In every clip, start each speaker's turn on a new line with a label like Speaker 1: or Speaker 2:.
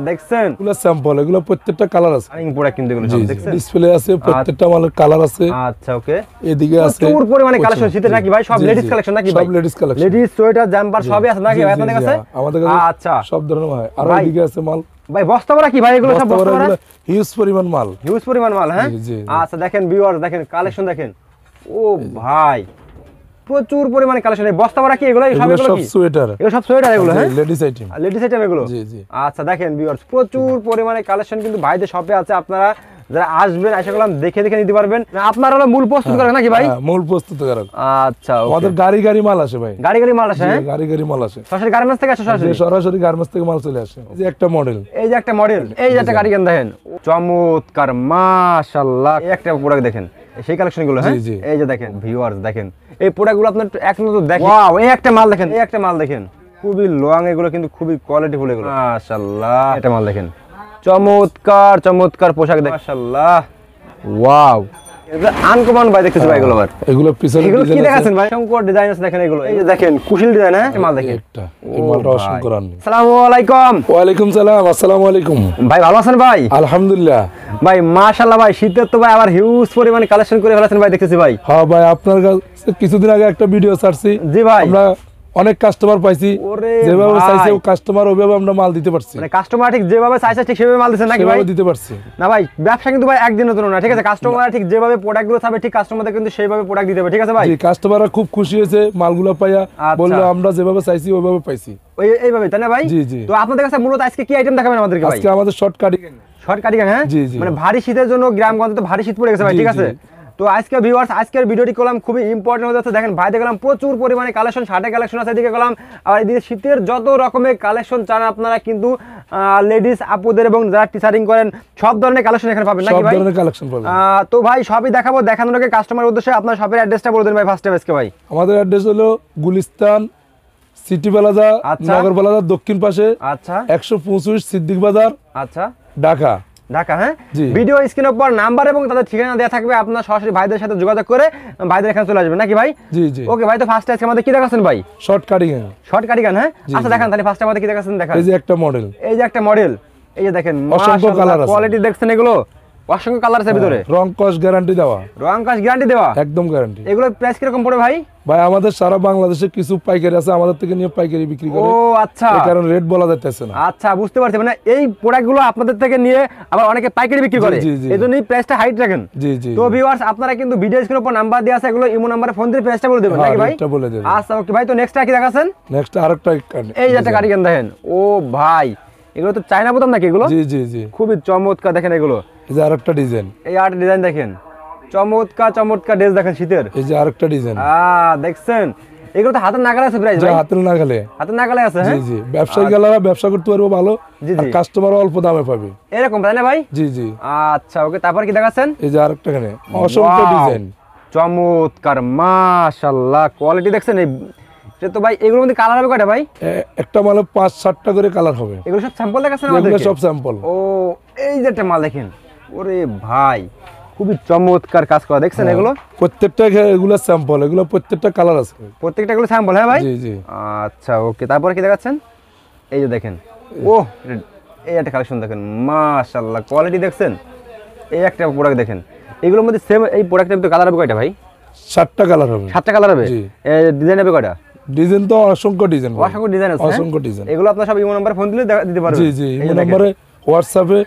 Speaker 1: দেখছেন
Speaker 2: এগুলো স্যাম্পল, এগুলো প্রত্যেকটা কালার আছে।
Speaker 1: রানিং প্রোডাক্ট কিন্তু এগুলো সব দেখছেন,
Speaker 2: ডিসপ্লে আছে, প্রত্যেকটা মালের কালার আছে।
Speaker 1: আচ্ছা ওকে,
Speaker 2: এদিকে আছে
Speaker 1: প্রচুর পরিমাণে কালেকশন শীতের নাকি ভাই? সব লেডিস কালেকশন নাকি ভাই?
Speaker 2: সব ladies collection,
Speaker 1: ladies sweater jumper সবই আছে নাকি ভাই আপনাদের কাছে?
Speaker 2: আমাদের কাছে
Speaker 1: আচ্ছা
Speaker 2: সব ধরনের হয়। আর
Speaker 1: ভাই,
Speaker 2: এদিকে আছে মাল
Speaker 1: ভাই বস্তা ভরা কি ভাই? এগুলো সব বস্তা ভরা,
Speaker 2: হিউজ পরিমাণ মাল,
Speaker 1: হিউজ পরিমাণ মাল। হ্যাঁ আচ্ছা দেখেন ভিউয়ার্স, দেখেন কালেকশন দেখেন। ও ভাই প্রচুর পরিমাণে কালেকশন। এই বস্তা ভরা কি এগুলো? সব এগুলো
Speaker 2: সব
Speaker 1: কি
Speaker 2: সোয়েটার,
Speaker 1: এগুলো সব সোয়েটার এগুলো? হ্যাঁ
Speaker 2: লেডিস আইটেম,
Speaker 1: লেডিস আইটেম এগুলো।
Speaker 2: জি জি।
Speaker 1: আচ্ছা দেখেন ভিউয়ার্স, প্রচুর পরিমাণে কালেকশন কিন্তু ভাইদের শপে আছে। আপনারা যারা আসবেন আশা করলাম দেখে দেখে নিতে পারবেন। আপনারা হলো মূল প্রস্তুত করেন নাকি ভাই?
Speaker 2: মূল প্রস্তুতকারক।
Speaker 1: আচ্ছা
Speaker 2: আমাদের গাড়ি মাল আসে ভাই,
Speaker 1: গাড়ি মাল আসে। হ্যাঁ
Speaker 2: গাড়ি মাল আসে
Speaker 1: সরাসরি গার্মেন্টস থেকে আসে?
Speaker 2: সরাসরি গার্মেন্টস থেকে মাল চলে আসে। এই যে একটা মডেল,
Speaker 1: এই যে একটা মডেল, এই যে একটা গাড়ি গান দেখেন, চমৎকার মাশাআল্লাহ। এই একটা প্রোডাক্ট দেখেন, সেই কালেকশন গুলো। হ্যাঁ এই যে দেখেন ভিউয়ার্স, দেখেন এই প্রোডাক্ট গুলো আপনার এক নজর দেখেন। ওয়াও, এই একটা মাল দেখেন, এই একটা মাল দেখেন, খুবই লং, এগুলো কিন্তু খুবই কোয়ালিটি ফুল এগুলো মাশাআল্লাহ। এটা মাল দেখেন, চমৎকার চমৎকার পোশাক দেখেন মাশাআল্লাহ। ওয়াও, এটা আনকমন ভাই দেখতেছি ভাই। এগুলো
Speaker 2: এগুলো পিছনে
Speaker 1: এগুলো কি দেখাচ্ছেন ভাই? শঙ্কর ডিজাইন আছে দেখেন এগুলো। এই যে দেখেন কুশিল ডিজাইন। হ্যাঁ মাল দেখেন,
Speaker 2: একটা এই মালটা অসংখ্য রান।
Speaker 1: আসসালামু আলাইকুম।
Speaker 2: ওয়া আলাইকুম সালাম। আসসালামু আলাইকুম
Speaker 1: ভাই, ভালো আছেন ভাই?
Speaker 2: আলহামদুলিল্লাহ
Speaker 1: ভাই মাশাআল্লাহ। ভাই শীতের তো ভাই আবার হিউজ পরিমাণে কালেকশন করে ফেলেছেন ভাই দেখতেছি ভাই।
Speaker 2: হ্যাঁ ভাই, আপনার কাছে কিছুদিন আগে একটা ভিডিও ছাড়ছি।
Speaker 1: জি ভাই,
Speaker 2: আমরা অনেক কাস্টমার পাইছি, যেভাবে চাইছে কাস্টমার ওইভাবে আমরা মাল দিতে পারছি।
Speaker 1: মানে কাস্টমার ঠিক যেভাবে চাইছে ঠিক সেভাবে মাল দিচ্ছেন নাকি ভাই?
Speaker 2: দিতে পারছি
Speaker 1: না ভাই, ব্যবসা কিন্তু ভাই একদিনের জন্য না, ঠিক আছে? কাস্টমার ঠিক যেভাবে প্রোডাক্ট গুলো থাকবে ঠিক কাস্টমারদের কিন্তু সেইভাবে প্রোডাক্ট দিতে হবে, ঠিক আছে ভাই?
Speaker 2: জি, কাস্টমাররা খুব খুশি হয়েছে মালগুলো পাইয়া, বললো আমরা যেভাবে চাইছি ওইভাবে পাইছি।
Speaker 1: এইভাবে তাই না ভাই?
Speaker 2: জি জি।
Speaker 1: তো আপনাদের কাছে মূলত আজকে কি আইটেম দেখাবেন আমাদেরকে ভাই?
Speaker 2: আজকে আমাদের শর্ট কাটিং।
Speaker 1: Short cutting? হ্যাঁ
Speaker 2: জি জি।
Speaker 1: মানে ভারী শীতের জন্য গ্রামগঞ্জে তো ভারী শীত পড়ে গেছে ভাই, ঠিক আছে? তো আজকে ভিউয়ার্স, আজকের ভিডিওটি করলাম খুবই ইম্পর্টেন্ট হয়ে যাচ্ছে। দেখেন ভাই দেখলাম প্রচুর পরিমাণে কালেকশন, শার্টের কালেকশন আছে এদিকে করলাম, আর এদিকে শীতের যত রকমের কালেকশন চান আপনারা কিন্তু লেডিস আপুদের এবং যারা টিচারিং করেন সব ধরনের কালেকশন এখানে পাবেন নাকি ভাই? সব ধরনের কালেকশন পাবেন। তো ভাই সবই দেখাবো, দেখানোর আগে কাস্টমার উদ্দেশ্যে আপনার শপের অ্যাড্রেসটা বলে দেন ভাই ফার্স্ট টাইম আজকে ভাই।
Speaker 2: আমাদের অ্যাড্রেস হলো গুলিস্তান সিটি প্লাজা, নগর প্লাজা দক্ষিণ পাশে। আচ্ছা 125 সিদ্দিক বাজার, আচ্ছা ঢাকা। ঢাকা। হ্যাঁ ভিডিও স্ক্রিনের উপর নাম্বার এবং তাদের ঠিকানা দেওয়া থাকবে, আপনারা সরাসরি ভাইদের সাথে যোগাযোগ করে ভাইদের এখানে চলে আসবেন নাকি ভাই? জি জি। ওকে ভাই, তো ফার্স্ট আজকে আমাদের কি দেখাচ্ছেন ভাই? Short cutting. Short cutting. হ্যাঁ আচ্ছা দেখান তাহলে ফার্স্ট আমাদের কি দেখাচ্ছেন দেখান। এই যে একটা মডেল, এই যে একটা মডেল, এই যে দেখেন অসংখ্য কালার আছে, কোয়ালিটি দেখছেন এগুলো অসংখ্য কালার আছে ভিতরে। রং কস গ্যারান্টি দেওয়া, রং কস গ্যারান্টি দেওয়া, একদম গ্যারান্টি। এগুলো প্রাইস কি রকম পড়ে ভাই? ভাই আমাদের সারা বাংলাদেশে কিছু পাইকারি আছে, আমাদের থেকে নিয়ে পাইকারি বিক্রি করে। ও আচ্ছা, এই কারণে রেট বলা যাচ্ছে না। আচ্ছা বুঝতে পারছি, মানে এই প্রোডাক্টগুলো আপনাদের থেকে নিয়ে আবার অনেকে পাইকারি বিক্রি করে, এজন্যই প্রাইসটা হাইট রাখেন। জি জি। তো ভিউয়ার্স, আপনারা কিন্তু ভিডিও স্ক্রিনের উপর নাম্বার দেওয়া আছে, এগুলো ইমো নাম্বারে ফোন দিয়ে প্রাইসটা বলে দেবেন নাকি ভাই? এটা বলে দেবেন। আচ্ছা ওকে ভাই, তো নেক্সট কি দেখাচ্ছেন? নেক্সট আরেকটা এই যে একটা কার্ডিগান দেখেন। ও ভাই এগুলো তো চায়না বোতাম নাকি এগুলো? জি জি জি, খুবই চমৎকার দেখেন এগুলো। এই যে আরেকটা ডিজাইন, এই আরেকটা ডিজাইন দেখেন, চমৎকার চমৎকার ড্রেস দেখেন শীতের। এই যে আরেকটা ডিজাইন দেখছেন, এগুলো তো হাতের নাগালে আছে প্রাইস ভাই? হাতের নাগালে, হাতের নাগালে আছে। হ্যাঁ জি জি, ব্যবসায়ী গেলারা ব্যবসা করতে পারবো ভালো, আর কাস্টমার অল্প দামে পাবে এরকম, তাই না ভাই? জি জি। আচ্ছা ওকে, তারপর কি দেখাচ্ছেন? এই যে আরেকটা এখানে অসংখ্য ডিজাইন, চমৎকার মাশাআল্লাহ, কোয়ালিটি দেখছেন। এই তো ভাই এগুলোর মধ্যে কালার হবে কয়টা ভাই? একটা মালে 5-7টা করে কালার হবে। এগুলো সব স্যাম্পল দেখাচ্ছেন আমাদের? এগুলো সব স্যাম্পল। ও এই যে একটা মাল দেখেন, ওরে ভাই খুবই চমৎকার কাজ করা দেখছেন এগুলো। প্রত্যেকটা এগুলো স্যাম্পল, এগুলো প্রত্যেকটা কালার আছে, প্রত্যেকটা এগুলো স্যাম্পল। হ্যাঁ ভাই জি জি। আচ্ছা ওকে, তারপর কি দেখাচ্ছেন? এই যে দেখেন, ও এই একটা কালেকশন দেখেন মাশাআল্লাহ, কোয়ালিটি দেখছেন। এই একটা প্রোডাক্ট দেখেন, এগুলোর মধ্যে সেম এই প্রোডাক্টের ভিতরে কালার হবে কয়টা ভাই? 7টা কালার হবে। 7টা কালার হবে। এই ডিজাইন হবে কয়টা? ডিজাইন তো অসংখ্য ডিজাইন, অসংখ্য ডিজাইন আছে, অসংখ্য ডিজাইন। এগুলো আপনারা সব ইমো নম্বরে ফোন দিলে দিতে পারবেন। জি জি, ইমো নম্বরে হোয়াটসঅ্যাপে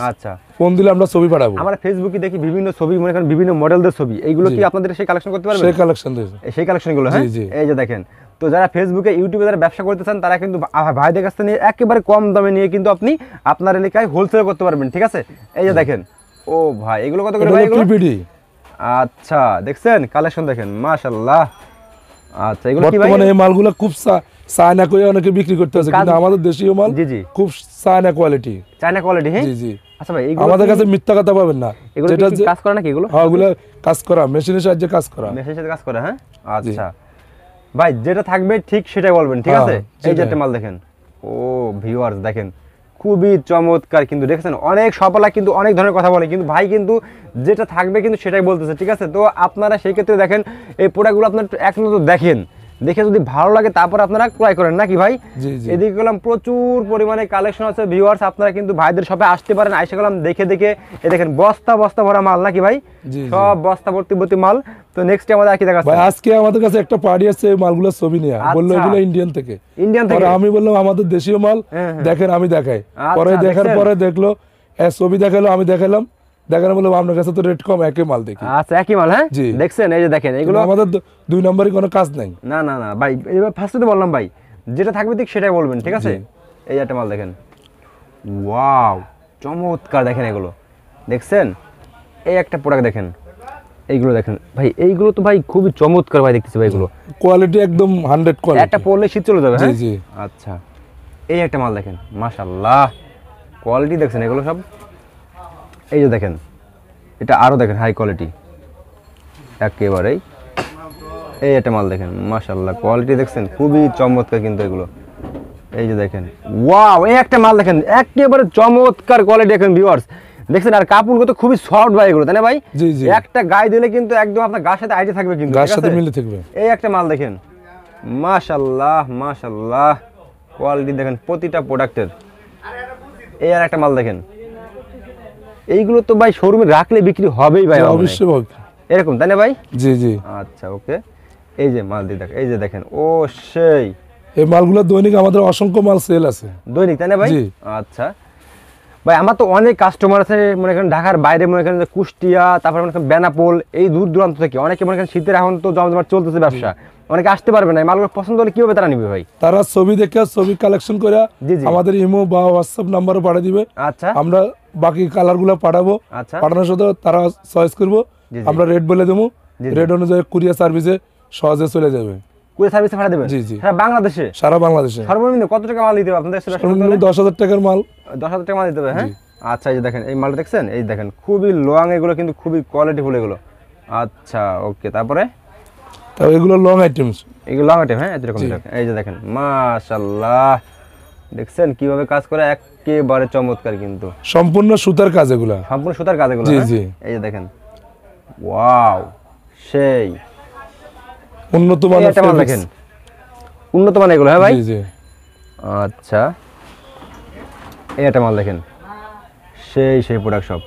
Speaker 2: আচ্ছা ফোন দিলে আমরা ছবি পাঠাবো। আমরা ফেসবুকে দেখি বিভিন্ন ছবি, মনে করেন বিভিন্ন মডেলদের ছবি, এইগুলো কি আপনাদের সেই কালেকশন করতে পারবেন? সেই কালেকশন দিয়েছে, সেই কালেকশনগুলো। হ্যাঁ এই যে দেখেন, তো যারা ফেসবুকে ইউটিউবে যারা ব্যবসা করতে চান তারা কিন্তু ভাইদের কাছ থেকে একেবারে কম দামে নিয়ে কিন্তু আপনি আপনার এলাকায় হোলসেল করতে পারবেন, ঠিক আছে? এই যে দেখেন, ও ভাই এগুলো কত করে ভাই? এগুলো পিপিডি। আচ্ছা দেখছেন কালেকশন দেখেন মাশাআল্লাহ। আচ্ছা এগুলো কি ভাই? বর্তমানে এই মালগুলো খুব চায়না কই অনেকে বিক্রি করতে আছে, কিন্তু আমাদের দেশীয় মাল। জি জি, খুব চায়না কোয়ালিটি, চায়না কোয়ালিটি। হ্যাঁ জি জি। আচ্ছা ভাই এগুলো আমাদের কাছে মিথ্যা কথা পাবেন না, যেটা কাজ করে নাকি এগুলো? হ্যাঁ ওগুলো কাজ করা, মেশিনের সাহায্যে কাজ করা, মেশিনের সাথে কাজ করা। হ্যাঁ আচ্ছা ভাই, যেটা থাকবে ঠিক সেটাই বলবেন, ঠিক আছে? এই যে একটা মাল দেখেন, ও ভিউয়ার্স দেখেন খুবই চমৎকার, কিন্তু দেখছেন অনেক সফলা কিন্তু অনেক ধরনের কথা বলে, কিন্তু ভাই কিন্তু যেটা থাকবে কিন্তু সেটাই বলতেছে, ঠিক আছে? তো আপনারা সেই ক্ষেত্রে দেখেন এই প্রোডাক্টগুলো আপনার এক নজর দেখেন,
Speaker 1: দেখে যদি ভালো লাগে তারপর আপনারা ক্রয় করেন নাকি ভাই? এদিকে গেলাম প্রচুর পরিমাণে কালেকশন আছে ভিউয়ার্স, আপনারা কিন্তু ভাইদের শপে আসতে পারেন, আইসা গেলাম দেখে দেখে এই দেখেন বস্তা বস্তা ভরা মাল নাকি ভাই? সব বস্তা ভর্তি ভর্তি মাল। তো নেক্সট আমাদের কি দেখাচ্ছে
Speaker 2: ভাই? আজকে আমাদের কাছে একটা পার্টি আছে, মালগুলো ছবি নিয়ে বললো এগুলো ইন্ডিয়ান থেকে। আমি বললাম আমাদের দেশীয় মাল দেখেন, আমি দেখাই। পরে দেখার পরে দেখলো ছবি দেখালো, আমি দেখালাম, দেখানো বললাম আপনার কাছে তো রেট কম, একই মাল দেখি।
Speaker 1: আচ্ছা একই মাল, হ্যাঁ দেখছেন এই যে দেখেন এগুলো
Speaker 2: আমাদের 2 নম্বরে কোনো কাজ নাই।
Speaker 1: না না না ভাই, এবার ফার্স্টে বললাম ভাই যেটা থাকবে ঠিক সেটাই বলবেন, ঠিক আছে? এই একটা মাল দেখেন, ওয়াও চমৎকার, দেখেন এগুলো দেখছেন। এই একটা প্রোডাক্ট দেখেন, এইগুলো দেখেন ভাই, এইগুলো তো ভাই খুবই চমৎকার ভাই, দেখতেছি ভাই এগুলো
Speaker 2: কোয়ালিটি একদম 100 কোয়ালিটি,
Speaker 1: একটা পরলে শীত চলে যাবে। হ্যাঁ
Speaker 2: জি।
Speaker 1: আচ্ছা এই একটা মাল দেখেন, মাশাআল্লাহ কোয়ালিটি দেখছেন এগুলো সব। এই যে দেখেন এটা আরো দেখেন হাই কোয়ালিটি একেবারেই। এই একটা মাল দেখেন, মাশাআল্লাহ কোয়ালিটি দেখছেন খুবই চমৎকার কিন্তু এগুলো। এই যে দেখেন ওয়াও, এই একটা মাল দেখেন একেবারে চমৎকার কোয়ালিটি দেখেন ভিউয়ার্স, দেখছেন। আর কাপড়গুলো তো খুবই সফট ভাই এগুলো, তাই না ভাই? একটা গায়ে দিলে কিন্তু একদম আপনার গায়ের সাথে আইটে থাকবে, কিন্তু
Speaker 2: গায়ের সাথে মিলে থাকবে।
Speaker 1: এই একটা মাল দেখেন, মাশাআল্লাহ মাশাআল্লাহ কোয়ালিটি দেখেন প্রতিটা প্রোডাক্টের। এই আর একটা মাল দেখেন, এইগুলো তো ভাই শোরুমে রাখলে বিক্রি হবেই ভাই,
Speaker 2: অবশ্যই হবে
Speaker 1: এরকম, তাই না ভাই?
Speaker 2: জি।
Speaker 1: আচ্ছা ওকে, এই যে মাল দিয়ে দেখেন, এই যে দেখেন, ও সেই
Speaker 2: এই মালগুলো দৈনিক আমাদের অসংখ্য মাল সেল আছে
Speaker 1: দৈনিক, তাই না ভাই? আচ্ছা ভাই, আমার তো অনেক কাস্টমার আছে মনে করেন ঢাকার বাইরে, মনে করেন কুষ্টিয়া, তারপর মনে করেন বেনাপোল, এই দূর দূরান্ত থেকে অনেকে মনে করেন শীতের এখন তো জমজমাট চলতেছে ব্যবসা, অনেকে আসতে পারবে না, মালগুলো পছন্দ হলে কিভাবে তারা নিবে ভাই?
Speaker 2: তারা ছবি দেখে ছবি কালেকশন করে আমাদের ইমো বা হোয়াটসঅ্যাপ নাম্বারে পাঠিয়ে দিবে।
Speaker 1: আচ্ছা
Speaker 2: আমরা বাকি কালারগুলো পাঠাবো, পাঠানোর সাথে তারা চয়েস করবো, আমরা রেট বলে দেবো, রেট অনুযায়ী কুরিয়ার সার্ভিসে সহজে চলে যাবে।
Speaker 1: কুরিয়ার সার্ভিসে পাঠিয়ে দেবেন? জি সারা বাংলাদেশে? সারা বাংলাদেশে। সর্বনিম্ন কত টাকা মাল দিতে হবে আপনাদের?
Speaker 2: সর্বনিম্ন 10,000 টাকার মাল।
Speaker 1: 10,000 টাকা মাল দিতে হবে, হ্যাঁ। আচ্ছা এই যে দেখেন এই মালটা দেখছেন, এই দেখেন খুবই লং, এগুলো কিন্তু খুবই কোয়ালিটিফুল এগুলো। আচ্ছা ওকে, তারপরে
Speaker 2: তো এগুলো লং আইটেমস,
Speaker 1: এগুলো লং আইটেম, হ্যাঁ এরকম। এই যে দেখেন মাশাআল্লাহ, দেখছেন কিভাবে কাজ করে, একেবারে চমৎকার কিন্তু
Speaker 2: সম্পূর্ণ সুতার কাজ এগুলো,
Speaker 1: সম্পূর্ণ সুতার কাজ এগুলো।
Speaker 2: জি।
Speaker 1: এই যে দেখেন ওয়াও সেই
Speaker 2: উন্নত মানের,
Speaker 1: এটা মাল দেখেন উন্নত মানের এগুলো, হ্যাঁ ভাই?
Speaker 2: জি।
Speaker 1: আচ্ছা এই একটা মাল দেখেন, সেই প্রোডাক্ট সব।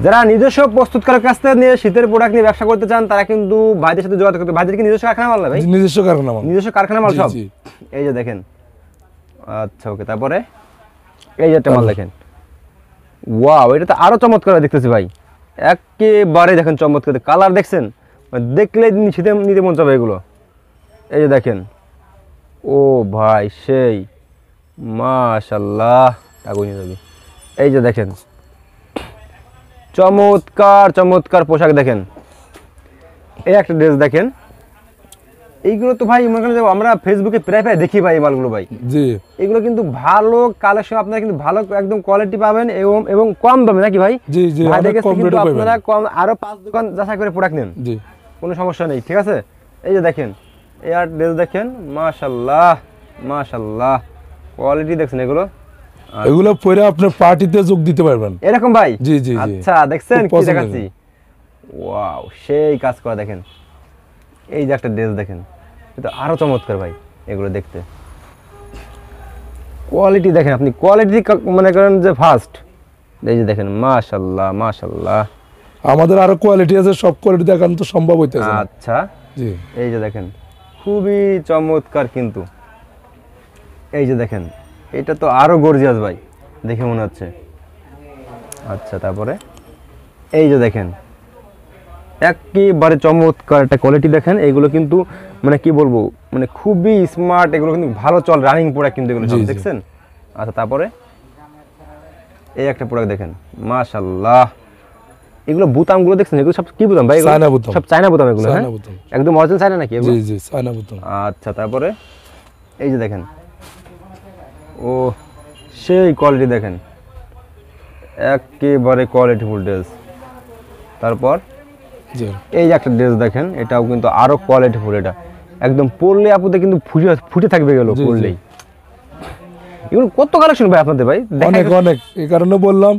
Speaker 1: যারা নিজস্ব প্রস্তুতকারক কাছ থেকে নিয়ে শীতের প্রোডাক্ট নিয়ে ব্যবসা করতে চান তারা কিন্তু ভাইদের সাথে যোগাযোগ করতে। ভাইদের কি নিজস্ব কারখানা মাল না ভাই?
Speaker 2: নিজস্ব কারখানা মাল,
Speaker 1: নিজস্ব কারখানা মাল সব। এই যে দেখেন, আচ্ছা ওকে, তারপরে এই যে একটা মাল দেখেন, ওয়াও এটা তো আরো চমৎকার দেখতেছি ভাই, একেবারে দেখেন চমৎকার কালার দেখছেন, দেখলে শীতে নিতে মন চাবে এগুলো। এই যে দেখেন, ও ভাই সেই মাশাআল্লাহ, আগুন নিয়ে যাবে। এই যে দেখেন চমৎকার চমৎকার পোশাক দেখেন, এই একটা ড্রেস দেখেন, এইগুলো তো ভাই মনে করেন আমরা ফেসবুকে প্রায় দেখি ভাই এই মালগুলো ভাই।
Speaker 2: জি
Speaker 1: এগুলো কিন্তু ভালো কালেকশন, আপনারা কিন্তু ভালো একদম কোয়ালিটি পাবেন এবং কম দামে নাকি ভাই?
Speaker 2: জি
Speaker 1: আপনারা কম আরো 5 দোকান যাচাই করে প্রোডাক্ট নেন, জি কোনো সমস্যা নেই, ঠিক আছে? এই যে দেখেন এই আর ড্রেস দেখেন, মাশাআল্লাহ মাশাআল্লাহ কোয়ালিটি দেখছেন এগুলো,
Speaker 2: এগুলো পরে আপনি পার্টিতে যোগ দিতে পারবেন
Speaker 1: এরকম ভাই।
Speaker 2: জি।
Speaker 1: আচ্ছা দেখছেন কি দেখাচ্ছি, ওয়াও সেই কাজ করা দেখেন। এই যে একটা ড্রেস দেখেন, এটা আরো চমৎকার ভাই এগুলো দেখতে, কোয়ালিটি দেখেন আপনি, কোয়ালিটি মনে করেন যে ফার্স্ট। এই যে দেখেন মাশাআল্লাহ মাশাআল্লাহ,
Speaker 2: আমাদের আরো কোয়ালিটি আছে, সব কোয়ালিটি দেখানো তো সম্ভব হইতেছে না।
Speaker 1: আচ্ছা জি, এই যে দেখেন খুবই চমৎকার কিন্তু। এই যে দেখেন এটা তো আরো গর্জিয়াস ভাই দেখে মনে হচ্ছে। আচ্ছা তারপরে এই যে দেখেন একেবারে চমৎকার একটা কোয়ালিটি দেখেন, এগুলো কিন্তু মানে কি বলবো, মানে খুবই স্মার্ট, এগুলো কিন্তু ভালো চল রানিং প্রোডাক্ট কিন্তু এগুলো দেখছেন। আচ্ছা তারপরে এই একটা প্রোডাক্ট দেখেন, মাশাআল্লাহ এগুলো বুতামগুলো দেখছেন, এগুলো সব কি বুতাম ভাই?
Speaker 2: চায়না বুতাম,
Speaker 1: সব চায়না বুতাম এগুলো, হ্যাঁ একদম অরিজিনাল চায়না নাকি এগুলো?
Speaker 2: জি চায়না বুতাম।
Speaker 1: আচ্ছা তারপরে এই যে দেখেন, ও সেই কোয়ালিটি দেখেন, একেবারে কোয়ালিটিফুল ড্রেস। তারপর এই যে একটা ড্রেস দেখেন, এটাও কিন্তু আরো কোয়ালিটিফুল, এটা একদম পরলে আপুতে কিন্তু ফুটে থাকবে গেল পরলেই। এগুলো কত কালেকশন ভাই আপনাদের ভাই?
Speaker 2: অনেক অনেক, এই কারণে বললাম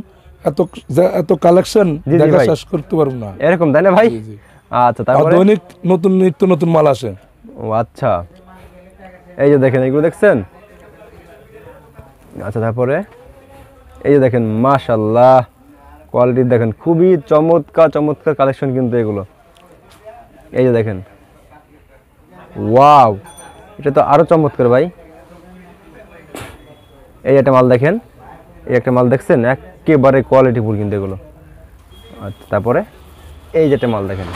Speaker 2: এত কালেকশন দেখা শেষ করতে পারবো না,
Speaker 1: এরকম তাই না ভাই? আচ্ছা তারপরে
Speaker 2: দৈনিক নতুন নিত্য নতুন মাল আসে।
Speaker 1: ও আচ্ছা, এই যে দেখেন এগুলো দেখছেন। আচ্ছা তারপরে এই যে দেখেন মাশাআল্লাহ কোয়ালিটি দেখেন, খুবই চমৎকার চমৎকার কালেকশন কিন্তু এগুলো। এই যে দেখেন, ওয়াও, এটা তো আরো চমৎকার ভাই। এই একটা মাল দেখেন, এই একটা মাল দেখছেন, একেবারে কোয়ালিটিফুল কিন্তু এগুলো। আচ্ছা তারপরে এই যে একটা মাল দেখেন,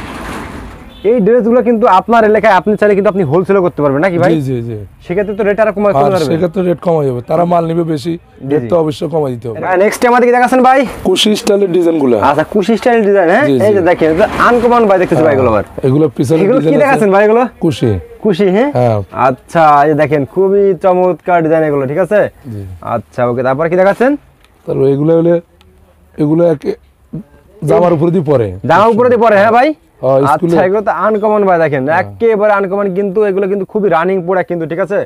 Speaker 1: এই ড্রেসগুলো কিন্তু আপনার এলাকায় আপনি চাইলে কিন্তু আপনি হোলসেলও করতে পারবেন নাকি ভাই?
Speaker 2: জি জি জি,
Speaker 1: সেক্ষেত্রে তো রেট আরো কমাতে
Speaker 2: আর
Speaker 1: পারবেন।
Speaker 2: সেক্ষেত্রে রেট কমাই যাবে, তারা মাল নেবে বেশি, রেট তো অবশ্যই কমাই দিতে হবে।
Speaker 1: নেক্সট আমাদের কি দেখাচ্ছেন ভাই?
Speaker 2: কুশি স্টাইলের ডিজাইনগুলো।
Speaker 1: আচ্ছা কুশি স্টাইল ডিজাইন, হ্যাঁ এই যে দেখেন আনকমন ভাই দেখতেছি ভাই এগুলো। আবার
Speaker 2: এগুলো পিছনে
Speaker 1: এগুলো কি
Speaker 2: ডিজাইন
Speaker 1: দেখাচ্ছেন ভাই? এগুলো
Speaker 2: কুশি।
Speaker 1: কুশি, হ্যাঁ আচ্ছা, এই যে দেখেন খুবই চমৎকার ডিজাইন এগুলো, ঠিক আছে। আচ্ছা ওকে, তারপর কি দেখাচ্ছেন?
Speaker 2: তারপর এগুলো হলে এগুলো জামার উপরে দিয়ে পরে,
Speaker 1: জামার উপরে দিয়ে পরে, হ্যাঁ ভাই।
Speaker 2: স্কুলে
Speaker 1: আচ্ছা এগুলো তো আনকমন ভাই, দেখেন একেবারে আনকমন কিন্তু এগুলো কিন্তু খুবই রানিং প্রোডাক্ট কিন্তু, ঠিক আছে।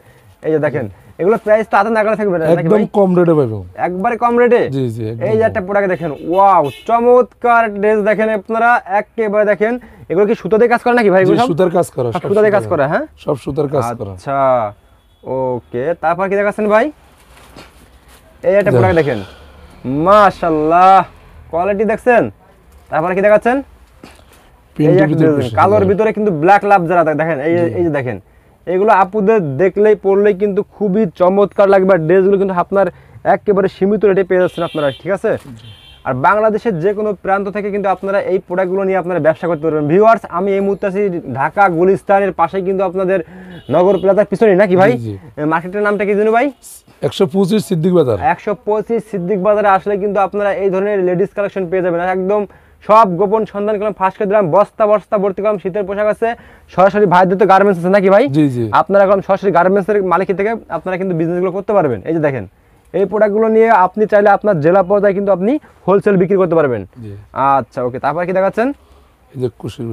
Speaker 1: এই যে দেখেন এগুলো প্রাইস তো হাতে নাগালে থাকবে নাকি
Speaker 2: একদম
Speaker 1: ভাই?
Speaker 2: কম রেটে পাবেন,
Speaker 1: একবারে কম রেটে।
Speaker 2: জি জি।
Speaker 1: এই যে একটা প্রোডাক্ট দেখেন, ওয়াও চমৎকার ড্রেস দেখেন আপনারা, একেবারে দেখেন এগুলো কি সুতো দিয়ে কাজ করে নাকি ভাই? এগুলো সব
Speaker 2: সুতার কাজ করা,
Speaker 1: সব সুতো দিয়ে কাজ করে, হ্যাঁ
Speaker 2: সব সুতার কাজ করা।
Speaker 1: আচ্ছা ওকে, তারপর কি দেখাচ্ছেন ভাই? এই একটা প্রোডাক্ট দেখেন, মাশাআল্লাহ কোয়ালিটি দেখছেন। তারপর কি দেখাচ্ছেন? এই একটা কালোর ভিতরে কিন্তু ব্ল্যাক লাভ যারা দেখেন, এই যে দেখেন এগুলো আপুদের দেখলেই পরলেই কিন্তু খুবই চমৎকার লাগবে। আর ড্রেসগুলো কিন্তু আপনার একেবারে সীমিত রেটে পেয়ে যাচ্ছেন আপনারা, ঠিক আছে। আর বাংলাদেশের যে কোনো প্রান্ত থেকে কিন্তু আপনারা এই প্রোডাক্টগুলো নিয়ে আপনারা ব্যবসা করতে পারবেন। ভিউয়ার্স, আমি এই মুহূর্তে আছি ঢাকা গুলিস্তানের পাশে কিন্তু আপনাদের নগর প্লাজার পিছনে নাকি ভাই? মার্কেটের নামটা কি জানো ভাই?
Speaker 2: 125 সিদ্দিক বাজার।
Speaker 1: 125 সিদ্দিক বাজারে আসলে কিন্তু আপনারা এই ধরনের লেডিস কালেকশন পেয়ে যাবেন। একদম সব গোপন সন্ধান করলাম, ফাঁস করে দিলাম, বস্তা বস্তা ভর্তি করলাম শীতের পোশাক আছে। সরাসরি ভাইদের তো গার্মেন্টস আছে নাকি ভাই?
Speaker 2: জি জি।
Speaker 1: আপনারা এখন সরাসরি গার্মেন্টসের মালিক থেকে আপনারা কিন্তু বিজনেসগুলো করতে পারবেন। এই যে দেখেন এই প্রোডাক্টগুলো নিয়ে আপনি চাইলে আপনার জেলা পর্যায়ে কিন্তু আপনি হোলসেল বিক্রি করতে পারবেন। আচ্ছা ওকে, তারপর কি দেখাচ্ছেন?
Speaker 2: এই যে কুশির,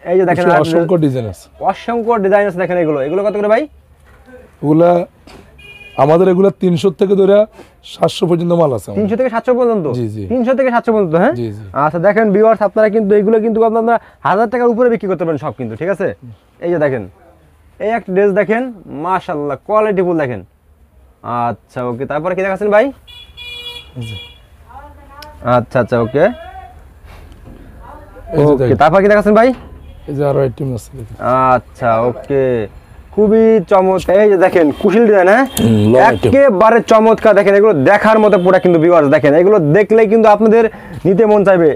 Speaker 1: এই যে দেখেন
Speaker 2: অসংখ্য ডিজাইন আছে,
Speaker 1: অসংখ্য ডিজাইন আছে দেখেন। এগুলো কত করে ভাই?
Speaker 2: এগুলা আমাদের এগুলা 300 থেকে ধরে 700 পর্যন্ত মাল আছে।
Speaker 1: 300 থেকে 700 পর্যন্ত?
Speaker 2: জি জি।
Speaker 1: 300 থেকে 700 পর্যন্ত, হ্যাঁ। আচ্ছা দেখেন ভিউয়ার্স, আপনারা কিন্তু এগুলো কিন্তু আপনারা 1000 টাকার উপরে বিক্রি করতে পারেন সব কিন্তু, ঠিক আছে। এই যে দেখেন এই একটা ড্রেস দেখেন, মাশাআল্লাহ কোয়ালিটিফুল দেখেন। আচ্ছা ওকে, তারপরে কি দেখাচ্ছেন ভাই? আচ্ছা আচ্ছা ওকে ওকে, তারপর কি দেখাচ্ছেন ভাই?
Speaker 2: এই যে আরো আইটেম আছে।
Speaker 1: আচ্ছা ওকে, খুবই চমৎকার। এই যে দেখেন কুশিল ডিজাইন, হ্যাঁ একেবারে চমৎকার দেখেন। এগুলো দেখার মতো পুরো কিন্তু ভিউয়ার্স, দেখেন এগুলো দেখলেই কিন্তু আপনাদের নিতে মন চাইবে।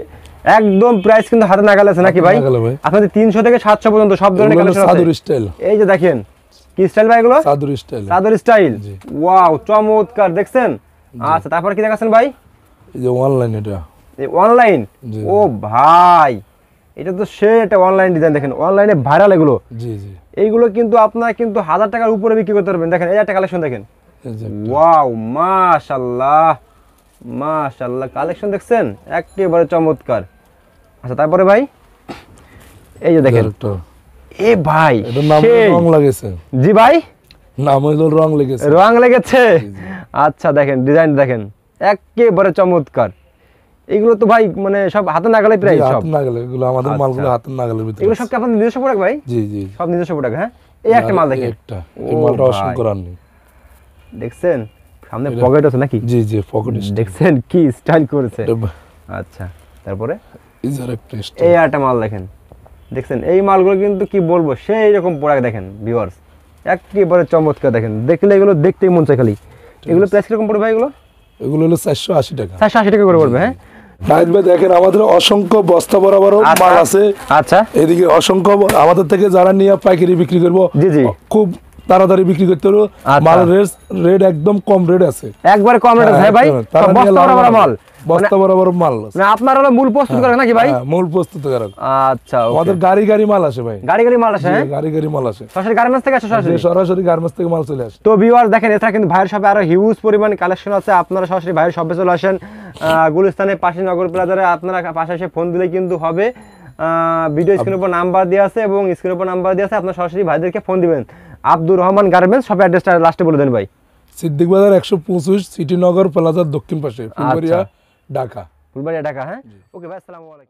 Speaker 1: একদম প্রাইস কিন্তু হাতে নাগালে আছে নাকি ভাই? আপনাদের 300 থেকে 700 পর্যন্ত সব ধরনের কালেকশন আছে।
Speaker 2: চাদর স্টাইল,
Speaker 1: এই যে দেখেন কি স্টাইল ভাই এগুলো?
Speaker 2: চাদর স্টাইল,
Speaker 1: চাদর স্টাইল, ওয়াও চমৎকার দেখছেন। আচ্ছা তারপর কি দেখাচ্ছেন ভাই?
Speaker 2: এই যে অনলাইন, এটা
Speaker 1: এই অনলাইন। ও ভাই এটা তো সেটা অনলাইন ডিজাইন, দেখেন অনলাইনে ভাইরাল এগুলো।
Speaker 2: জি জি।
Speaker 1: এইগুলো কিন্তু আপনারা কিন্তু 1000 টাকার উপরে বিক্রি করতে পারবেন। দেখেন এই একটা কালেকশন দেখেন, ওয়াও মাশাআল্লাহ মাশাআল্লাহ কালেকশন দেখছেন একেবারে চমৎকার। আচ্ছা তারপরে ভাই এই যে দেখেন, এ ভাই
Speaker 2: এটার নাম রং লাগেছে।
Speaker 1: জি ভাই,
Speaker 2: নাম হলো রং লেগেছে।
Speaker 1: রং লেগেছে, আচ্ছা দেখেন ডিজাইন দেখেন একেবারে চমৎকার। এগুলো তো ভাই মানে সব হাতে নাগালে প্রায়, সব
Speaker 2: হাতে নাগালে এগুলো আমাদের মালগুলো হাতে নাগালের ভিতরে।
Speaker 1: এগুলো সব কি আপনাদের নিজস্ব প্রোডাক্ট ভাই?
Speaker 2: জি জি,
Speaker 1: সব নিজস্ব প্রোডাক্ট। হ্যাঁ এই একটা মাল দেখেন,
Speaker 2: এই মালটা অসংখ্য রানি
Speaker 1: দেখছেন, সামনে পকেট আছে নাকি?
Speaker 2: জি জি, পকেট
Speaker 1: দেখছেন কি স্টাইল করেছে। আচ্ছা তারপরে এই একটা মাল দেখেন, দেখছেন এই মালগুলো কিন্তু কি বলবো সেই রকম প্রোডাক্ট দেখেন ভিউয়ার্স, একেবারে চমৎকার দেখেন। দেখলে এগুলো দেখতেই মন চায় খালি। এগুলো প্রাইস কিরকম পড়বে ভাই?
Speaker 2: এগুলো হলো 480 টাকা।
Speaker 1: 480 টাকা করে পড়বে, হ্যাঁ।
Speaker 2: ভাই দেখেন আমাদের অসংখ্য বস্তা বরাবর মাল আছে।
Speaker 1: আচ্ছা
Speaker 2: এদিকে অসংখ্য আমাদের থেকে যারা নিয়ে পাইকারি বিক্রি করবো,
Speaker 1: জি জি,
Speaker 2: খুব তাড়াতাড়ি বিক্রি করতে পারবো। মালের রেট একদম কম রেট আছে,
Speaker 1: একবারে কম রেট আছে ভাই। বস্তা বরাবর মাল,
Speaker 2: বস্তা বরাবর মাল
Speaker 1: না আপনারা হলো মূল প্রস্তুত করেন নাকি ভাই?
Speaker 2: মূল প্রস্তুতকারক।
Speaker 1: আচ্ছা
Speaker 2: আমাদের গাড়ি গাড়ি মাল আসে ভাই,
Speaker 1: গাড়ি গাড়ি মাল আসে, হ্যাঁ
Speaker 2: গাড়ি গাড়ি মাল আসে।
Speaker 1: সরাসরি গার্মেন্টস থেকে আসে,
Speaker 2: সরাসরি গার্মেন্টস থেকে মাল চলে আসে।
Speaker 1: তো ভিউয়ার্স দেখেন, এছাড়া কিন্তু ভাইয়ের শপে আরো হিউজ পরিমাণ কালেকশন আছে। আপনারা সরাসরি ভাইয়ের শপে চলে আসেন, গুলিস্তানের পাশে নগর প্লাজারে। আপনারা পাশে এসে ফোন দিলে কিন্তু হবে। ভিডিও স্ক্রিনের উপর নাম্বার দেওয়া আছে এবং স্ক্রিনের উপর নাম্বার দেওয়া আছে, আপনারা সরাসরি ভাইদেরকে ফোন দিবেন। আব্দুর রহমান গার্মেন্টস, শপের অ্যাড্রেসটা লাস্টে বলে দেন ভাই।
Speaker 2: সিদ্দিক বাজার 125 সিটি নগর প্লাজার দক্ষিণ পাশে, ফুলবাড়িয়া ঢাকা।
Speaker 1: ফুলবাড়িয়া ঢাকা, হ্যাঁ। ওকে ভাই, আসসালামু আলাইকুম।